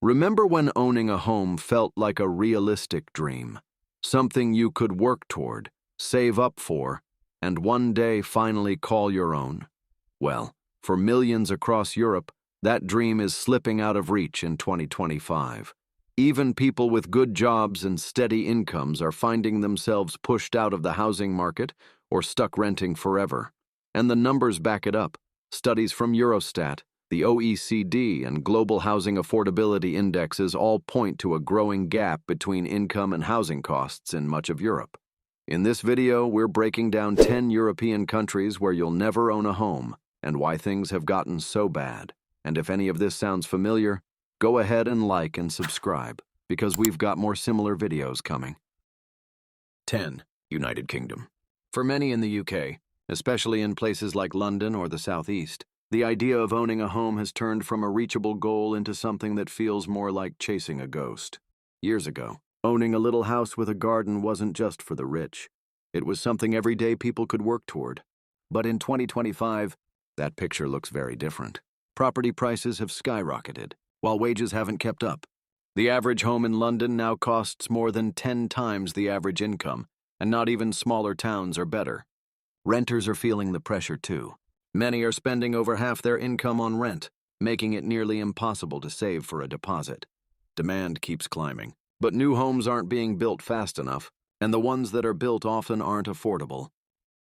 Remember when owning a home felt like a realistic dream? Something you could work toward, save up for, and one day finally call your own? Well, for millions across Europe, that dream is slipping out of reach in 2025. Even people with good jobs and steady incomes are finding themselves pushed out of the housing market or stuck renting forever. And the numbers back it up. Studies from Eurostat, the OECD, and global housing affordability indexes all point to a growing gap between income and housing costs in much of Europe. In this video, we're breaking down 10 European countries where you'll never own a home and why things have gotten so bad. And if any of this sounds familiar, go ahead and like and subscribe, because we've got more similar videos coming. 10. United Kingdom. For many in the UK, especially in places like London or the Southeast, the idea of owning a home has turned from a reachable goal into something that feels more like chasing a ghost. Years ago, owning a little house with a garden wasn't just for the rich. It was something everyday people could work toward. But in 2025, that picture looks very different. Property prices have skyrocketed, while wages haven't kept up. The average home in London now costs more than 10 times the average income, and not even smaller towns are better. Renters are feeling the pressure too. Many are spending over half their income on rent, making it nearly impossible to save for a deposit. Demand keeps climbing, but new homes aren't being built fast enough, and the ones that are built often aren't affordable.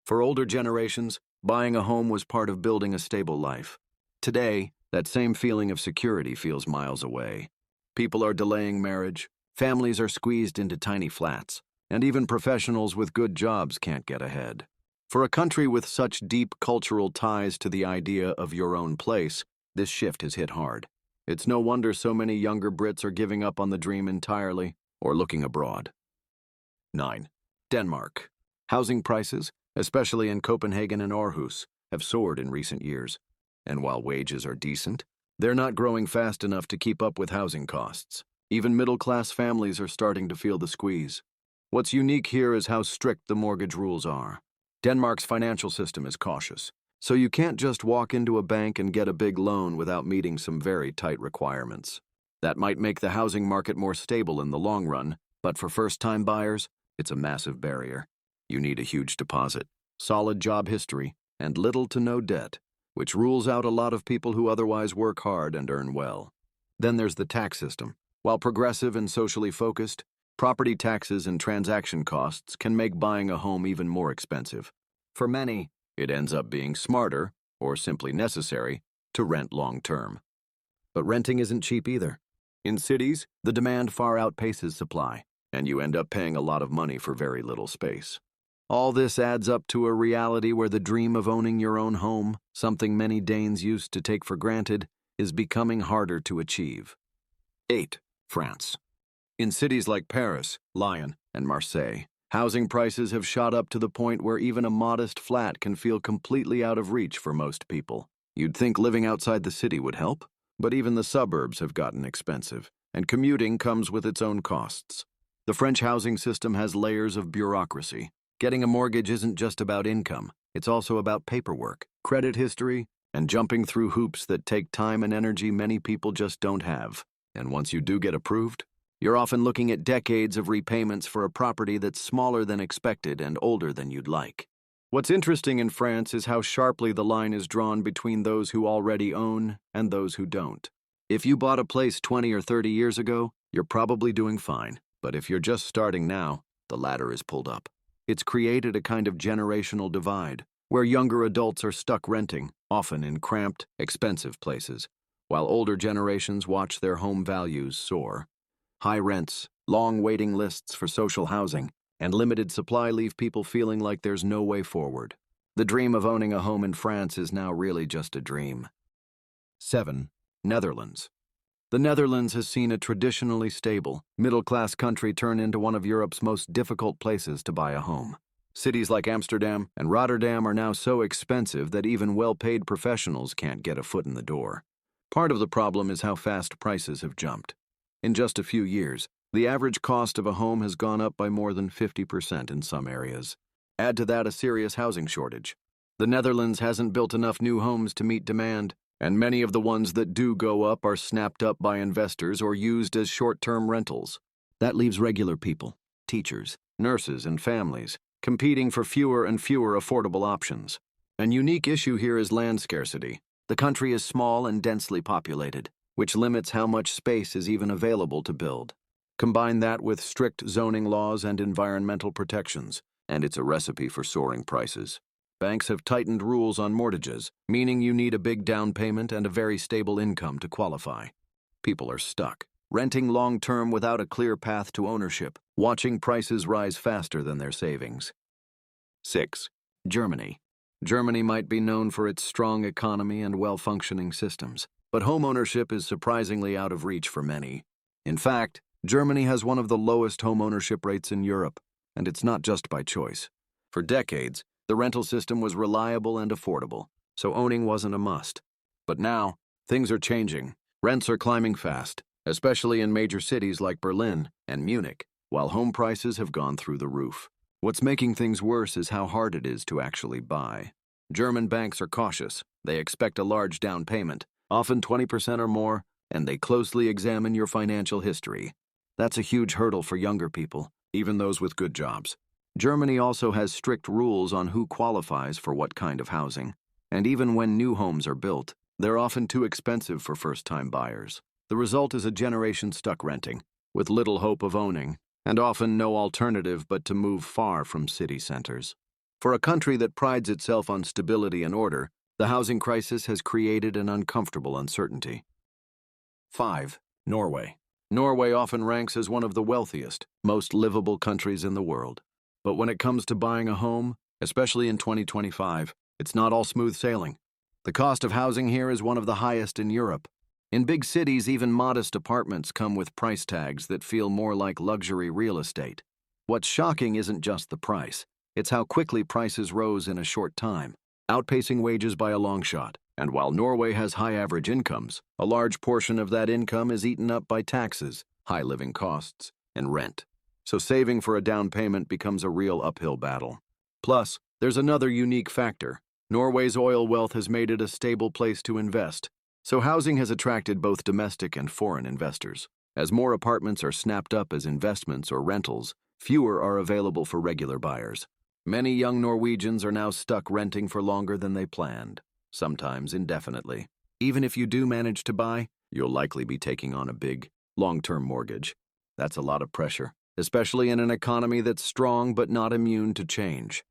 For older generations, buying a home was part of building a stable life. Today, that same feeling of security feels miles away. People are delaying marriage, families are squeezed into tiny flats, and even professionals with good jobs can't get ahead. For a country with such deep cultural ties to the idea of your own place, this shift has hit hard. It's no wonder so many younger Brits are giving up on the dream entirely or looking abroad. 9. Denmark. Housing prices, especially in Copenhagen and Aarhus, have soared in recent years. And while wages are decent, they're not growing fast enough to keep up with housing costs. Even middle-class families are starting to feel the squeeze. What's unique here is how strict the mortgage rules are. Denmark's financial system is cautious, so you can't just walk into a bank and get a big loan without meeting some very tight requirements. That might make the housing market more stable in the long run, but for first-time buyers, it's a massive barrier. You need a huge deposit, solid job history, and little to no debt, which rules out a lot of people who otherwise work hard and earn well. Then there's the tax system. While progressive and socially focused, property taxes and transaction costs can make buying a home even more expensive. For many, it ends up being smarter, or simply necessary, to rent long-term. But renting isn't cheap either. In cities, the demand far outpaces supply, and you end up paying a lot of money for very little space. All this adds up to a reality where the dream of owning your own home, something many Danes used to take for granted, is becoming harder to achieve. 8. France. In cities like Paris, Lyon, and Marseille, housing prices have shot up to the point where even a modest flat can feel completely out of reach for most people. You'd think living outside the city would help, but even the suburbs have gotten expensive, and commuting comes with its own costs. The French housing system has layers of bureaucracy. Getting a mortgage isn't just about income, it's also about paperwork, credit history, and jumping through hoops that take time and energy many people just don't have. And once you do get approved, you're often looking at decades of repayments for a property that's smaller than expected and older than you'd like. What's interesting in France is how sharply the line is drawn between those who already own and those who don't. If you bought a place 20 or 30 years ago, you're probably doing fine. But if you're just starting now, the ladder is pulled up. It's created a kind of generational divide, where younger adults are stuck renting, often in cramped, expensive places, while older generations watch their home values soar. High rents, long waiting lists for social housing, and limited supply leave people feeling like there's no way forward. The dream of owning a home in France is now really just a dream. 7. Netherlands. The Netherlands has seen a traditionally stable, middle-class country turn into one of Europe's most difficult places to buy a home. Cities like Amsterdam and Rotterdam are now so expensive that even well-paid professionals can't get a foot in the door. Part of the problem is how fast prices have jumped. In just a few years, the average cost of a home has gone up by more than 50% in some areas. Add to that a serious housing shortage. The Netherlands hasn't built enough new homes to meet demand, And many of the ones that do go up are snapped up by investors or used as short-term rentals. That leaves regular people, teachers, nurses, and families, competing for fewer and fewer affordable options. An unique issue here is land scarcity. The country is small and densely populated, which limits how much space is even available to build. Combine that with strict zoning laws and environmental protections, and it's a recipe for soaring prices. Banks have tightened rules on mortgages, meaning you need a big down payment and a very stable income to qualify. People are stuck, renting long-term without a clear path to ownership, watching prices rise faster than their savings. 6. Germany. Germany might be known for its strong economy and well-functioning systems, but homeownership is surprisingly out of reach for many. In fact, Germany has one of the lowest homeownership rates in Europe, and it's not just by choice. For decades, the rental system was reliable and affordable, so owning wasn't a must. But now, things are changing. Rents are climbing fast, especially in major cities like Berlin and Munich, while home prices have gone through the roof. What's making things worse is how hard it is to actually buy. German banks are cautious. They expect a large down payment, often 20% or more, and they closely examine your financial history. That's a huge hurdle for younger people, even those with good jobs. Germany also has strict rules on who qualifies for what kind of housing, and even when new homes are built, they're often too expensive for first-time buyers. The result is a generation stuck renting, with little hope of owning, and often no alternative but to move far from city centers. For a country that prides itself on stability and order, the housing crisis has created an uncomfortable uncertainty. 5. Norway. Norway often ranks as one of the wealthiest, most livable countries in the world. But when it comes to buying a home, especially in 2025, it's not all smooth sailing. The cost of housing here is one of the highest in Europe. In big cities, even modest apartments come with price tags that feel more like luxury real estate. What's shocking isn't just the price, it's how quickly prices rose in a short time, outpacing wages by a long shot. And while Norway has high average incomes, a large portion of that income is eaten up by taxes, high living costs, and rent. So saving for a down payment becomes a real uphill battle. Plus, there's another unique factor. Norway's oil wealth has made it a stable place to invest. So housing has attracted both domestic and foreign investors. As more apartments are snapped up as investments or rentals, fewer are available for regular buyers. Many young Norwegians are now stuck renting for longer than they planned, sometimes indefinitely. Even if you do manage to buy, you'll likely be taking on a big, long-term mortgage. That's a lot of pressure, especially in an economy that's strong but not immune to change.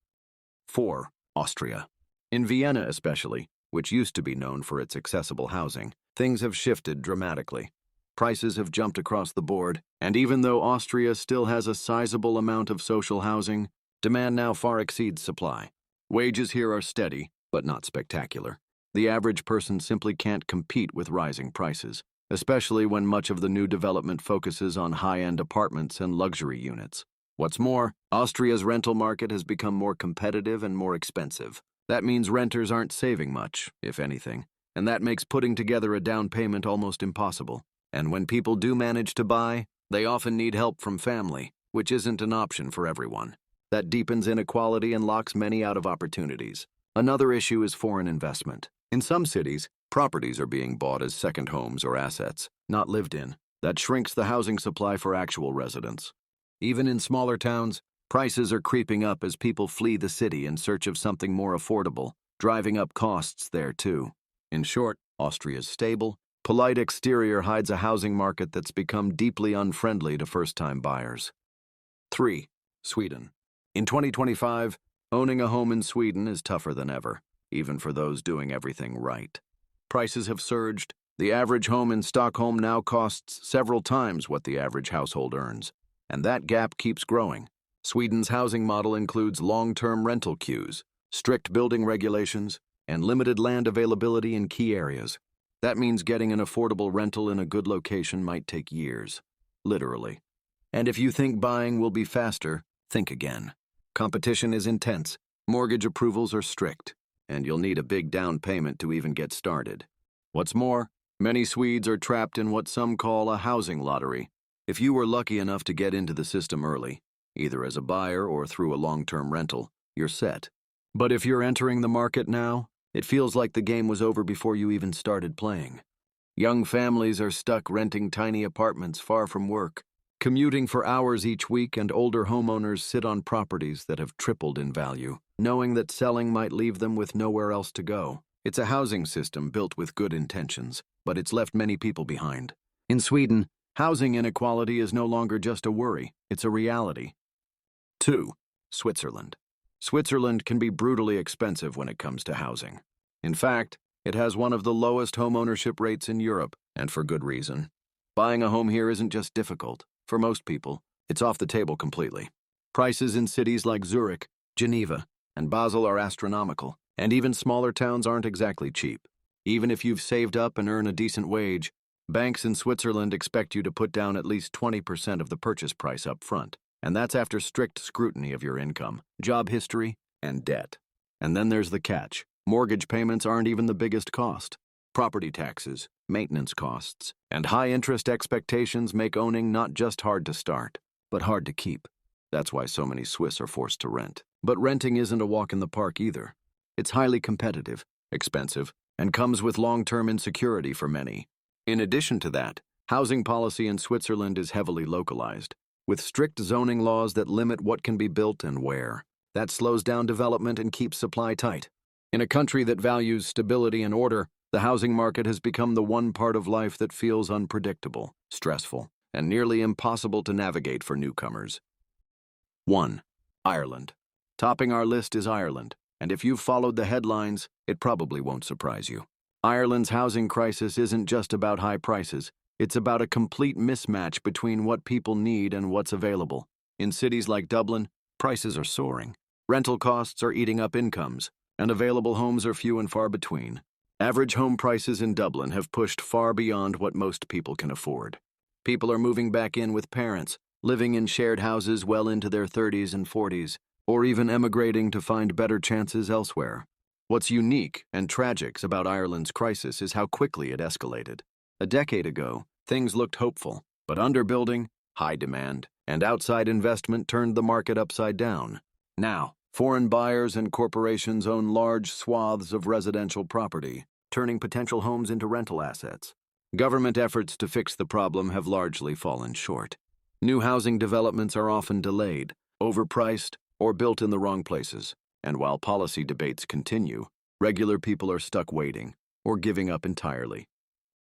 4. Austria. In Vienna especially, which used to be known for its accessible housing, things have shifted dramatically. Prices have jumped across the board, and even though Austria still has a sizable amount of social housing, demand now far exceeds supply. Wages here are steady, but not spectacular. The average person simply can't compete with rising prices, especially when much of the new development focuses on high-end apartments and luxury units. What's more, Austria's rental market has become more competitive and more expensive. That means renters aren't saving much, if anything, and that makes putting together a down payment almost impossible. And when people do manage to buy, they often need help from family, which isn't an option for everyone. That deepens inequality and locks many out of opportunities. Another issue is foreign investment. In some cities, properties are being bought as second homes or assets, not lived in. That shrinks the housing supply for actual residents. Even in smaller towns, prices are creeping up as people flee the city in search of something more affordable, driving up costs there too. In short, Austria's stable, polite exterior hides a housing market that's become deeply unfriendly to first-time buyers. 3. Sweden. In 2025, owning a home in Sweden is tougher than ever, even for those doing everything right. Prices have surged. The average home in Stockholm now costs several times what the average household earns, and that gap keeps growing. Sweden's housing model includes long-term rental queues, strict building regulations, and limited land availability in key areas. That means getting an affordable rental in a good location might take years, literally. And if you think buying will be faster, think again. Competition is intense, mortgage approvals are strict, and you'll need a big down payment to even get started. What's more, many Swedes are trapped in what some call a housing lottery. If you were lucky enough to get into the system early, either as a buyer or through a long-term rental, you're set. But if you're entering the market now, It feels like the game was over before you even started playing. Young families are stuck renting tiny apartments far from work, commuting for hours each week, and older homeowners sit on properties that have tripled in value, knowing that selling might leave them with nowhere else to go. It's a housing system built with good intentions, but it's left many people behind. In Sweden, housing inequality is no longer just a worry, it's a reality. 2. Switzerland. Switzerland can be brutally expensive when it comes to housing. In fact, it has one of the lowest homeownership rates in Europe, and for good reason. Buying a home here isn't just difficult. For most people, it's off the table completely. Prices in cities like Zurich, Geneva, and Basel are astronomical, and even smaller towns aren't exactly cheap. Even if you've saved up and earn a decent wage, banks in Switzerland expect you to put down at least 20% of the purchase price up front, and that's after strict scrutiny of your income, job history, and debt. And then there's the catch. Mortgage payments aren't even the biggest cost. Property taxes, maintenance costs, and high-interest expectations make owning not just hard to start, but hard to keep. That's why so many Swiss are forced to rent. But renting isn't a walk in the park either. It's highly competitive, expensive, and comes with long-term insecurity for many. In addition to that, housing policy in Switzerland is heavily localized, with strict zoning laws that limit what can be built and where. That slows down development and keeps supply tight. In a country that values stability and order, the housing market has become the one part of life that feels unpredictable, stressful, and nearly impossible to navigate for newcomers. 1. Ireland. Topping our list is Ireland, and if you've followed the headlines, it probably won't surprise you. Ireland's housing crisis isn't just about high prices, it's about a complete mismatch between what people need and what's available. In cities like Dublin, prices are soaring. Rental costs are eating up incomes, and available homes are few and far between. Average home prices in Dublin have pushed far beyond what most people can afford. People are moving back in with parents, living in shared houses well into their 30s and 40s, or even emigrating to find better chances elsewhere. What's unique and tragic about Ireland's crisis is how quickly it escalated. A decade ago, things looked hopeful, but underbuilding, high demand, and outside investment turned the market upside down. Now, foreign buyers and corporations own large swaths of residential property, turning potential homes into rental assets. Government efforts to fix the problem have largely fallen short. New housing developments are often delayed, overpriced, or built in the wrong places. And while policy debates continue, regular people are stuck waiting or giving up entirely.